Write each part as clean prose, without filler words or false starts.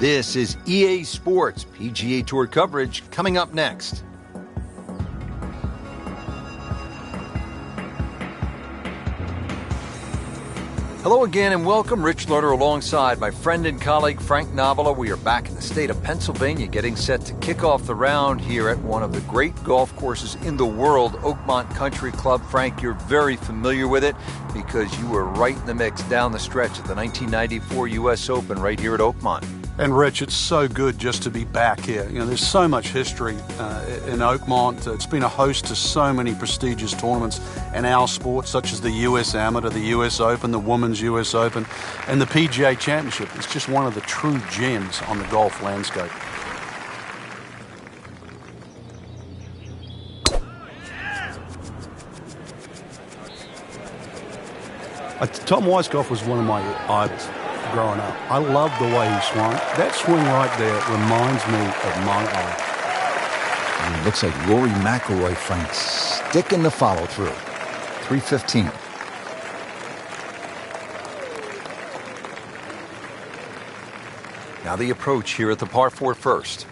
This is EA Sports PGA Tour coverage coming up next. Hello again and welcome. Rich Lerner alongside my friend and colleague Frank Novola. We are back in the state of Pennsylvania getting set to kick off the round here at one of the great golf courses in the world, Oakmont Country Club. Frank, you're very familiar with it because you were right in the mix down the stretch at the 1994 U.S. Open right here at Oakmont. And Rich, it's so good just to be back here. You know, there's so much history in Oakmont. It's been a host to so many prestigious tournaments in our sport, such as the U.S. Amateur, the U.S. Open, the Women's U.S. Open, and the PGA Championship. It's just one of the true gems on the golf landscape. Tom Weiskopf was one of my idols growing up. I loved the way he swung. That swing right there reminds me of my eye. And it looks like Rory McIlroy, Frank, sticking the follow through. 315. Now the approach here at the par 4 first.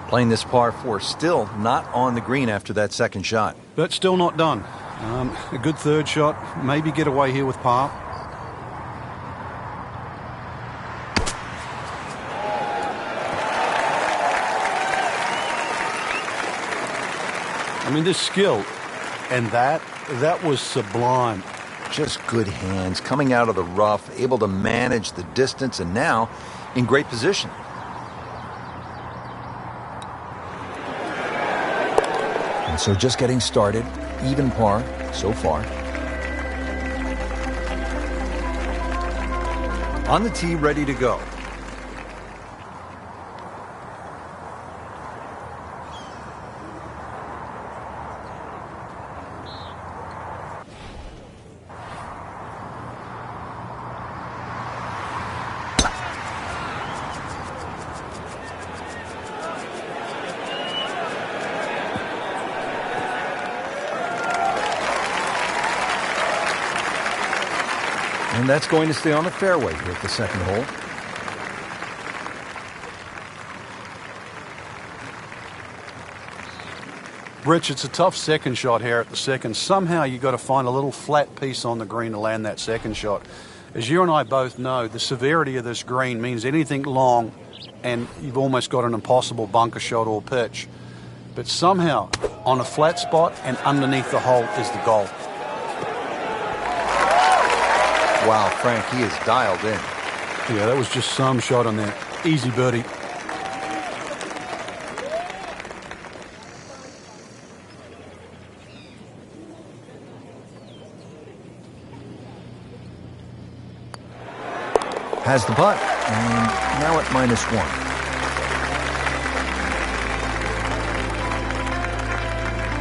Playing this par 4, still not on the green after that second shot. But still not done. A good third shot. Maybe get away here with par. I mean, this skill and that was sublime. Just good hands coming out of the rough, able to manage the distance, and now in great position. And so just getting started, even par so far. On the tee, ready to go. And that's going to stay on the fairway here at the second hole. Rich, it's a tough second shot here at the second. Somehow you got to find a little flat piece on the green to land that second shot. As you and I both know, the severity of this green means anything long and you've almost got an impossible bunker shot or pitch. But somehow on a flat spot and underneath the hole is the goal. Wow, Frank, he is dialed in. Yeah, that was just some shot on that. Easy birdie. Has the putt, and now at -1.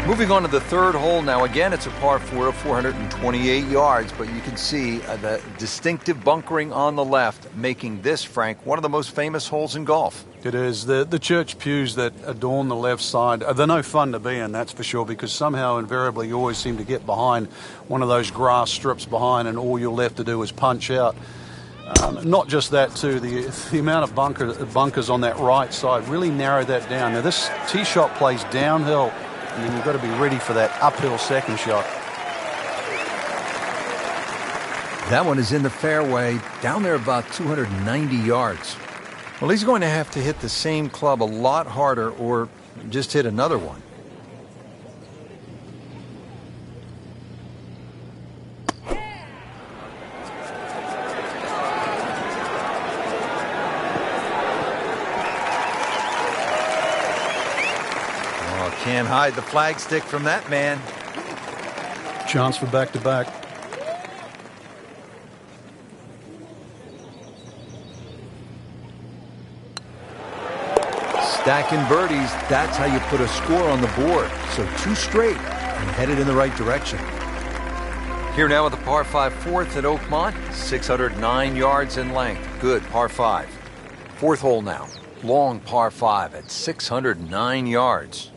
Moving on to the third hole now. Again, it's a par 4 of 428 yards, but you can see the distinctive bunkering on the left, making this, Frank, one of the most famous holes in golf. It is. The church pews that adorn the left side, they're no fun to be in, that's for sure, because somehow, invariably, you always seem to get behind one of those grass strips behind, and all you're left to do is punch out. Not just that, too. The amount of bunkers on that right side really narrowed that down. Now, this tee shot plays downhill, and then you've got to be ready for that uphill second shot. That one is in the fairway, down there about 290 yards. Well, he's going to have to hit the same club a lot harder or just hit another one. Can't hide the flagstick from that man. Chance for back-to-back. Stacking birdies, that's how you put a score on the board. So 2 straight and headed in the right direction. Here now with the par 5 fourth at Oakmont, 609 yards in length. Good par 5. Fourth hole now, long par 5 at 609 yards.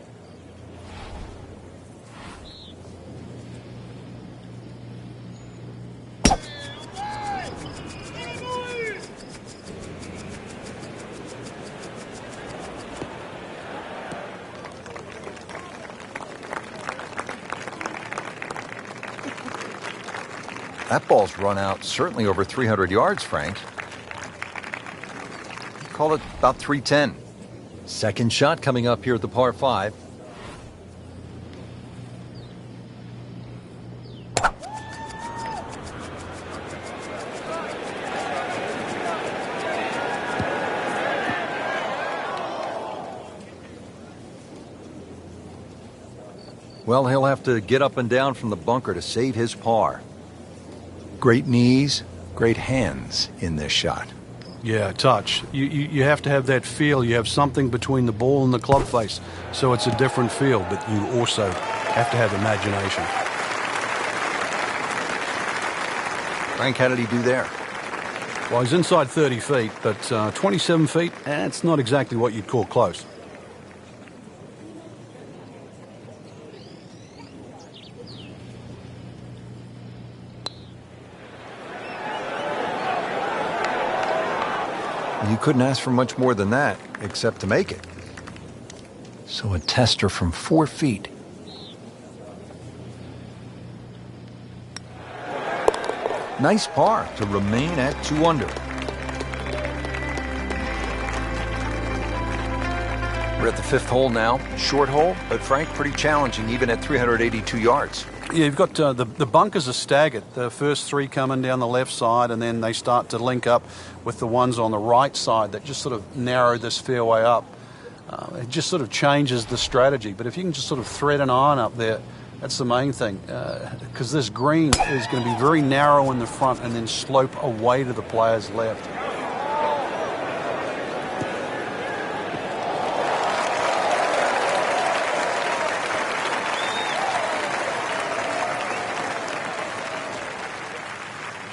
That ball's run out certainly over 300 yards, Frank. Call it about 310. Second shot coming up here at the par 5. Well, he'll have to get up and down from the bunker to save his par. Great knees, great hands in this shot. Yeah, touch. You have to have that feel. You have something between the ball and the club face, so it's a different feel, but you also have to have imagination. Frank, how did he do there? Well, he's inside 30 feet, but 27 feet, it's not exactly what you'd call close. You couldn't ask for much more than that, except to make it. So a tester from 4 feet. Nice par to remain at 2 under. We're at the 5th hole now. Short hole, but Frank, pretty challenging even at 382 yards. Yeah, you've got the bunkers are staggered. The first 3 coming down the left side, and then they start to link up with the ones on the right side that just sort of narrow this fairway up. It just sort of changes the strategy. But if you can just sort of thread an iron up there, that's the main thing. Because this green is going to be very narrow in the front and then slope away to the player's left.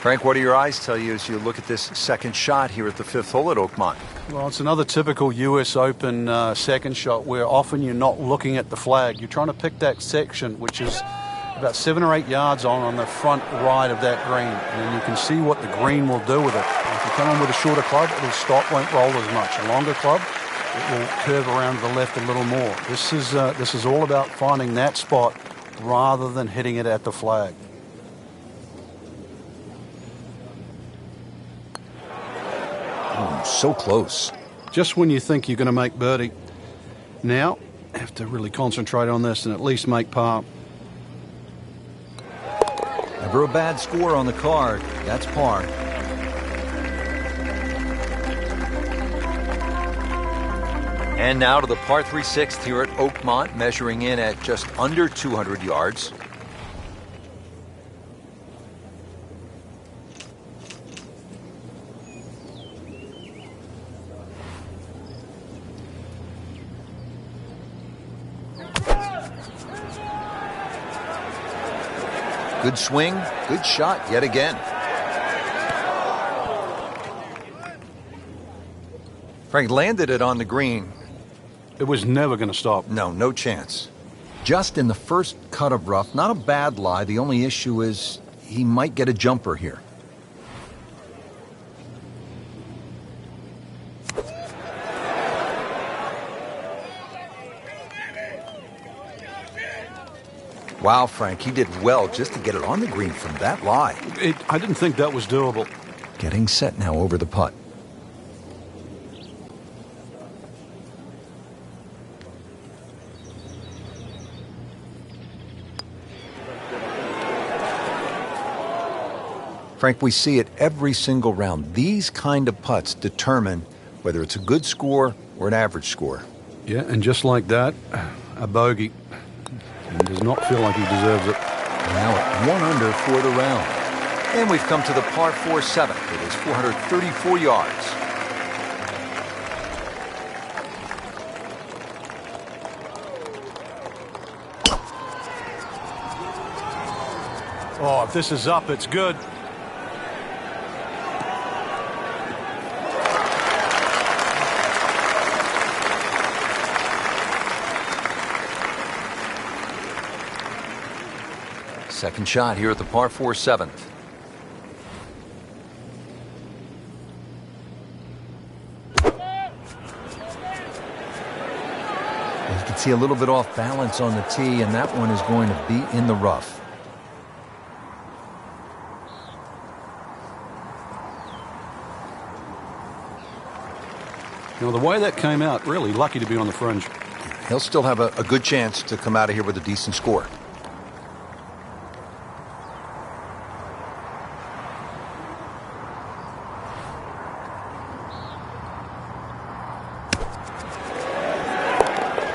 Frank, what do your eyes tell you as you look at this second shot here at the 5th hole at Oakmont? Well, it's another typical U.S. Open second shot where often you're not looking at the flag. You're trying to pick that section, which is about 7 or 8 yards on the front right of that green. And then you can see what the green will do with it. If you come in with a shorter club, it'll stop, won't roll as much. A longer club, it will curve around to the left a little more. This is all about finding that spot rather than hitting it at the flag. So close. Just when you think you're going to make birdie. Now, have to really concentrate on this and at least make par. Never a bad score on the card. That's par. And now to the par 3/6 here at Oakmont, measuring in at just under 200 yards. Good swing, good shot yet again. Frank landed it on the green. It was never going to stop. No chance. Just in the first cut of rough, not a bad lie. The only issue is he might get a jumper here. Wow, Frank, he did well just to get it on the green from that lie. I didn't think that was doable. Getting set now over the putt. Frank, we see it every single round. These kind of putts determine whether it's a good score or an average score. Yeah, and just like that, a bogey. He does not feel like he deserves it. Now at 1 under for the round. And we've come to the par 4/7. It is 434 yards. Oh, if this is up, it's good. Second shot here at the par 4 7th. You can see a little bit off balance on the tee, and that one is going to be in the rough. You know, the way that came out, really lucky to be on the fringe. He'll still have a good chance to come out of here with a decent score.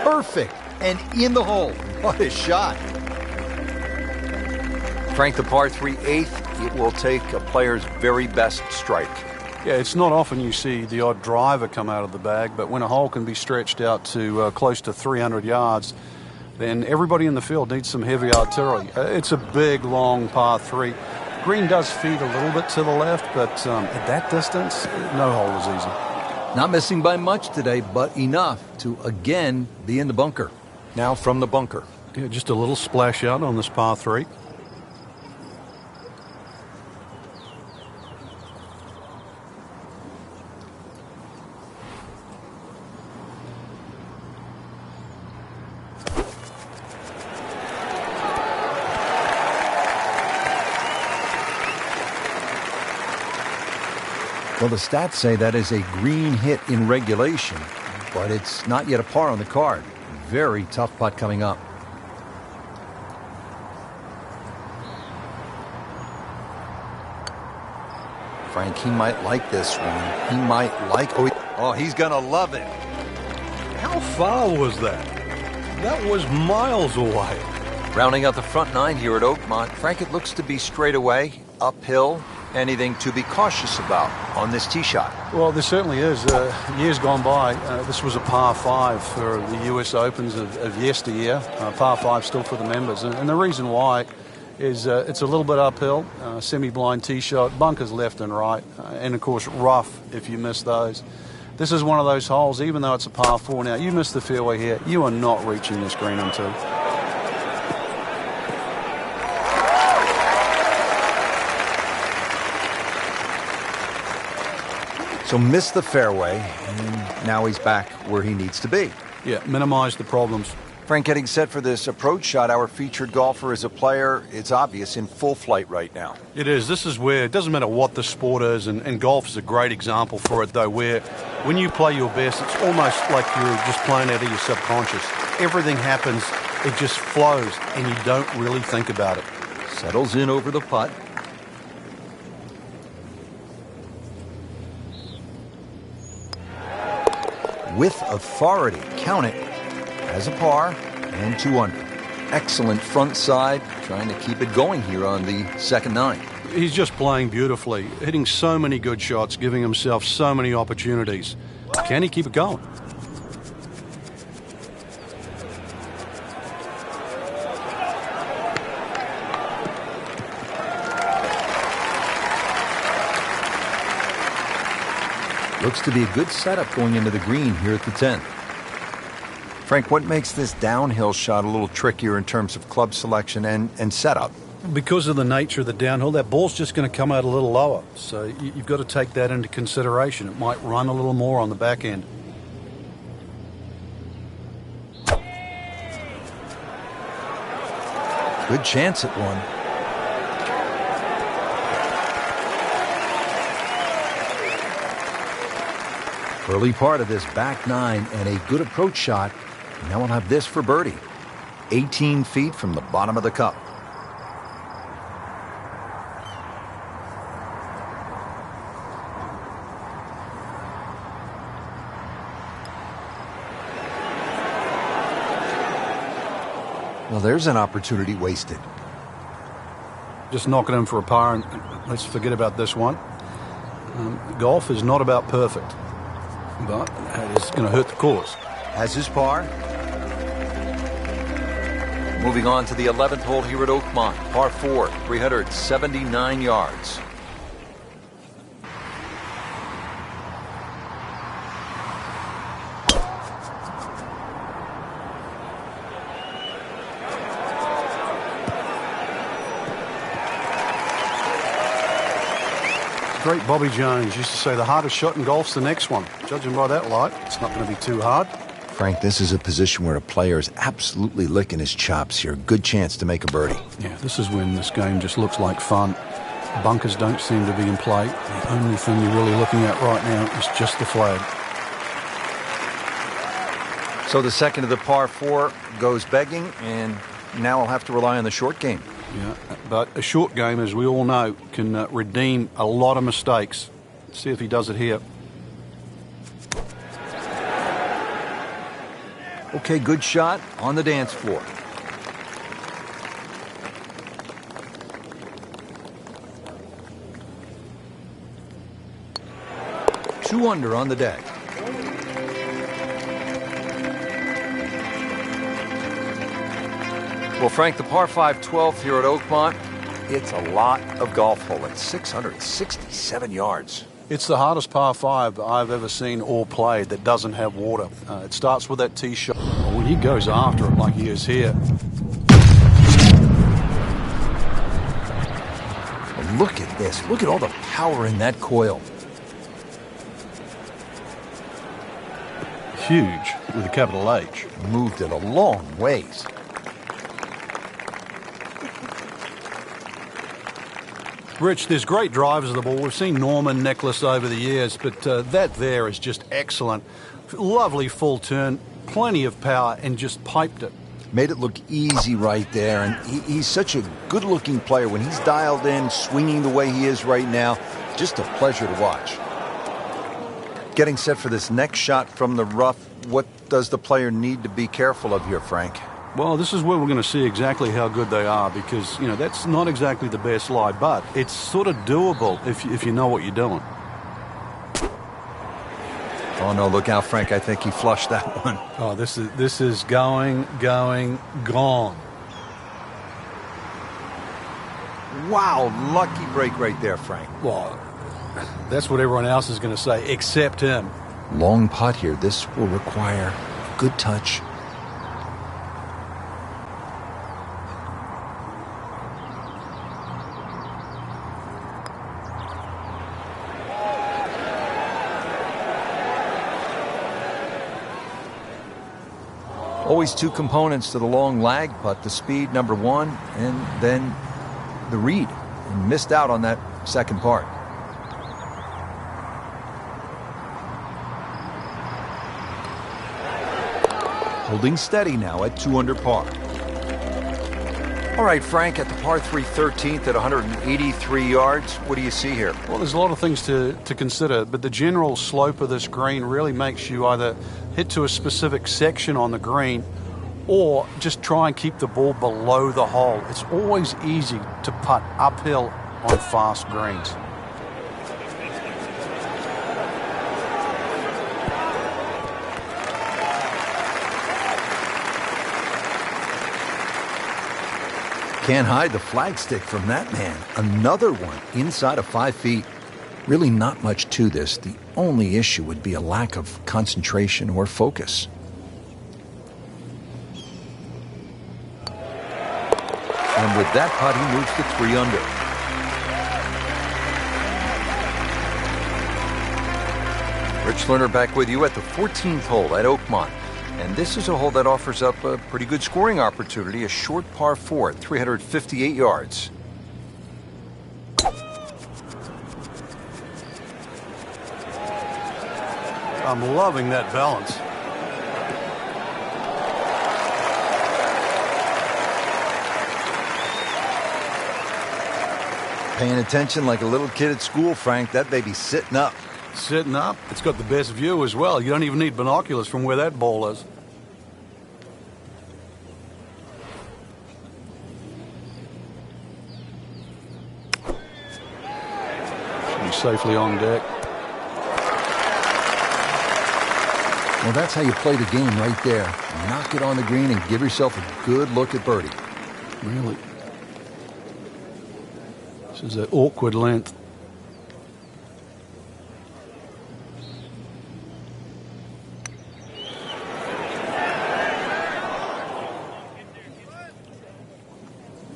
Perfect, and in the hole. What a shot. Frank, the par 3 8th, it will take a player's very best strike. Yeah, it's not often you see the odd driver come out of the bag, but when a hole can be stretched out to close to 300 yards, then everybody in the field needs some heavy artillery. It's a big, long par 3. Green does feed a little bit to the left, but at that distance, no hole is easy. Not missing by much today, but enough to again be in the bunker. Now from the bunker. Yeah, just a little splash out on this par 3. Well, the stats say that is a green hit in regulation, but it's not yet a par on the card. Very tough putt coming up. Frank, he might like this one. He might like... Oh, he's going to love it. How far was that? That was miles away. Rounding out the front 9 here at Oakmont, Frank, it looks to be straight away, uphill. Anything to be cautious about on this tee shot? Well, there certainly is. Years gone by, this was a par 5 for the US Opens of yesteryear. Par 5 still for the members. And the reason why is it's a little bit uphill, semi-blind tee shot, bunkers left and right, and of course rough if you miss those. This is one of those holes, even though it's a par 4 now, you miss the fairway here, you are not reaching this green on 2. So missed the fairway, and now he's back where he needs to be. Yeah, minimize the problems. Frank, getting set for this approach shot, our featured golfer is a player, it's obvious, in full flight right now. It is. This is where it doesn't matter what the sport is, and golf is a great example for it, though, where when you play your best, it's almost like you're just playing out of your subconscious. Everything happens, it just flows, and you don't really think about it. Settles in over the putt. With authority, count it as a par and 2 under. Excellent front side, trying to keep it going here on the second 9. He's just playing beautifully, hitting so many good shots, giving himself so many opportunities. Can he keep it going? Looks to be a good setup going into the green here at the 10th. Frank, what makes this downhill shot a little trickier in terms of club selection and setup? Because of the nature of the downhill, that ball's just going to come out a little lower. So you've got to take that into consideration. It might run a little more on the back end. Good chance at one. Early part of this back 9 and a good approach shot. Now we'll have this for birdie. 18 feet from the bottom of the cup. Well, there's an opportunity wasted. Just knocking him for a par, and let's forget about this one. Golf is not about perfect, but it's going to hurt the cause. Has his par. Moving on to the 11th hole here at Oakmont, par 4, 379 yards. Great Bobby Jones used to say the hardest shot in golf's the next one. Judging by that light, it's not going to be too hard. Frank, this is a position where a player is absolutely licking his chops here. Good chance to make a birdie. Yeah, this is when this game just looks like fun. Bunkers don't seem to be in play. The only thing you're really looking at right now is just the flag. So the second of the par 4 goes begging, and now I'll have to rely on the short game. Yeah, but a short game, as we all know, can redeem a lot of mistakes. Let's see if he does it here. Okay, good shot on the dance floor. Two under on the day. Well, Frank, the par 5 12th here at Oakmont, it's a lot of golf hole at 667 yards. It's the hardest par 5 I've ever seen or played that doesn't have water. It starts with that tee shot. Well, when he goes after it like he is here. Well, look at this. Look at all the power in that coil. Huge with a capital H. Moved it a long ways. Rich, there's great drivers of the ball. We've seen Norman, Necklace over the years, but that there is just excellent. Lovely full turn, plenty of power, and just piped it. Made it look easy right there, and he's such a good-looking player. When he's dialed in, swinging the way he is right now, just a pleasure to watch. Getting set for this next shot from the rough, what does the player need to be careful of here, Frank? Well, this is where we're going to see exactly how good they are because, you know, that's not exactly the best lie, but it's sort of doable if you know what you're doing. Oh, no, look out, Frank. I think he flushed that one. Oh, this is going, gone. Wow, lucky break right there, Frank. Well, that's what everyone else is going to say, except him. Long putt here. This will require good touch. Always two components to the long lag putt, the speed, number one, and then the read. And missed out on that second part. Holding steady now at 2 under par. All right, Frank, at the par 3 13th at 183 yards, what do you see here? Well, there's a lot of things to consider, but the general slope of this green really makes you either hit to a specific section on the green or just try and keep the ball below the hole. It's always easy to putt uphill on fast greens. Can't hide the flagstick from that man. Another one inside of 5 feet. Really not much to this. The only issue would be a lack of concentration or focus. And with that putt, he moves to 3 under. Rich Lerner back with you at the 14th hole at Oakmont. And this is a hole that offers up a pretty good scoring opportunity, a short par 4 at 358 yards. I'm loving that balance. Paying attention like a little kid at school, Frank. That baby's sitting up. Sitting up. It's got the best view as well. You don't even need binoculars from where that ball is. Should be safely on deck. Well, that's how you play the game right there. Knock it on the green and give yourself a good look at birdie. Really. This is an awkward length.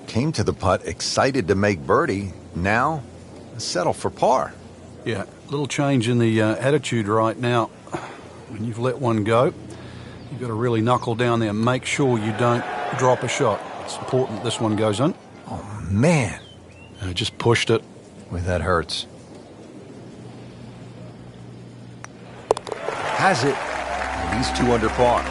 Came to the putt excited to make birdie. Now, settle for par. Yeah, a little change in the attitude right now. When you've let one go, you've got to really knuckle down there and make sure you don't drop a shot. It's important this one goes in. Oh, man. Just pushed it. Boy, that hurts. Has it. And he's 2 under par.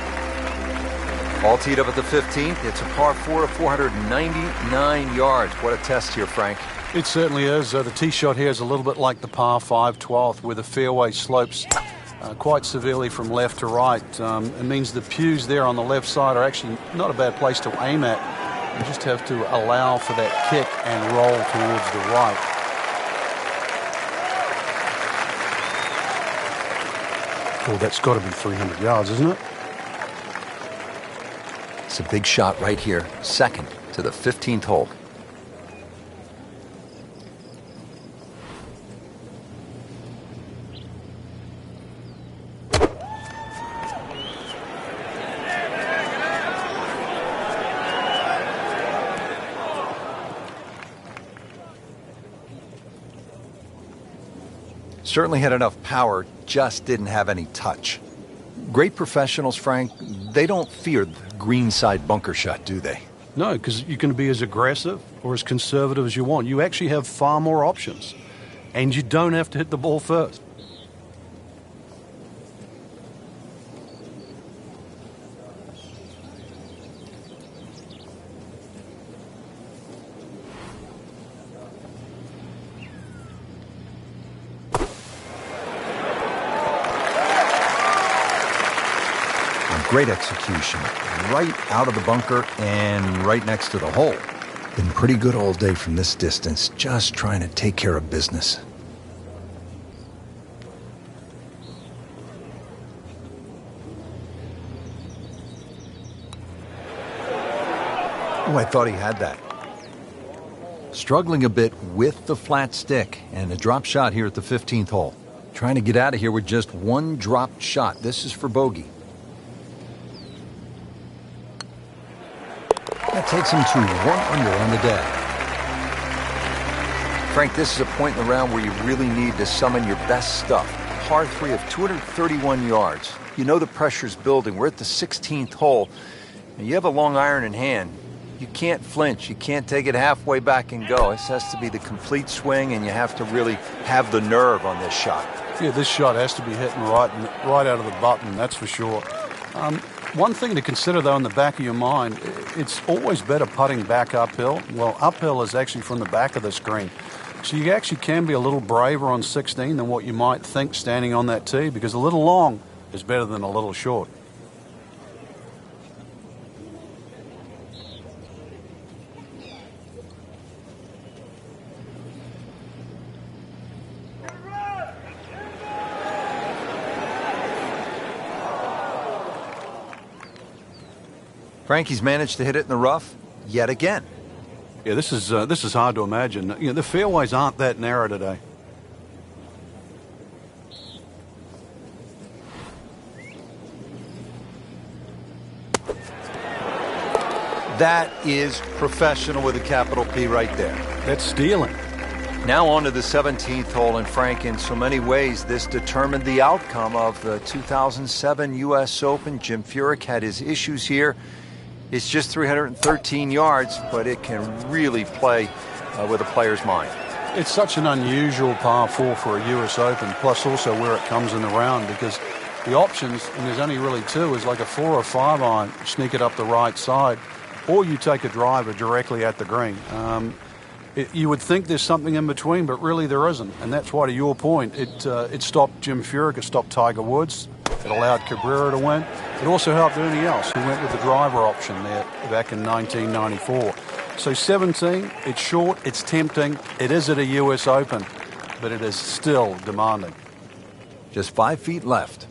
All teed up at the 15th. It's a par 4 of 499 yards. What a test here, Frank. It certainly is. The tee shot here is a little bit like the par 5 12th, where the fairway slopes quite severely from left to right. It means the pews there on the left side are actually not a bad place to aim at. You just have to allow for that kick and roll towards the right. Oh, that's got to be 300 yards, isn't it? It's a big shot right here. Second to the 15th hole. Certainly had enough power, just didn't have any touch. Great professionals, Frank, they don't fear the greenside bunker shot, do they? No, because you can be as aggressive or as conservative as you want. You actually have far more options. And you don't have to hit the ball first. Great execution. Right out of the bunker and right next to the hole. Been pretty good all day from this distance, just trying to take care of business. Oh, I thought he had that. Struggling a bit with the flat stick and a drop shot here at the 15th hole. Trying to get out of here with just one dropped shot. This is for bogey. That takes him to 1 under on the day. Frank, this is a point in the round where you really need to summon your best stuff. Par 3 of 231 yards. You know the pressure's building. We're at the 16th hole. And you have a long iron in hand. You can't flinch. You can't take it halfway back and go. This has to be the complete swing, and you have to really have the nerve on this shot. Yeah, this shot has to be hitting right out of the button, that's for sure. One thing to consider, though, in the back of your mind, it's always better putting back uphill. Well, uphill is actually from the back of the screen. So you actually can be a little braver on 16 than what you might think standing on that tee, because a little long is better than a little short. Frankie's managed to hit it in the rough yet again. Yeah, this is hard to imagine. You know, the fairways aren't that narrow today. That is professional with a capital P right there. That's stealing. Now on to the 17th hole, and Frank, in so many ways, this determined the outcome of the 2007 U.S. Open. Jim Furyk had his issues here. It's just 313 yards, but it can really play with a player's mind. It's such an unusual par 4 for a U.S. Open, plus also where it comes in the round, because the options, and there's only really two, is like a 4 or 5 iron, sneak it up the right side, or you take a driver directly at the green. You would think there's something in between, but really there isn't. And that's why, to your point, it stopped Jim Furyk, it stopped Tiger Woods, it allowed Cabrera to win. It also helped Ernie Els, who went with the driver option there back in 1994. So 17, it's short, it's tempting, it is at a U.S. Open, but it is still demanding. Just 5 feet left.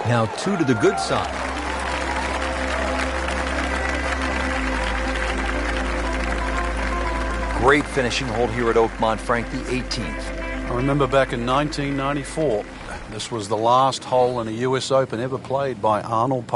Now 2 to the good side. Great finishing hole here at Oakmont, Frank, the 18th. I remember back in 1994, this was the last hole in a US Open ever played by Arnold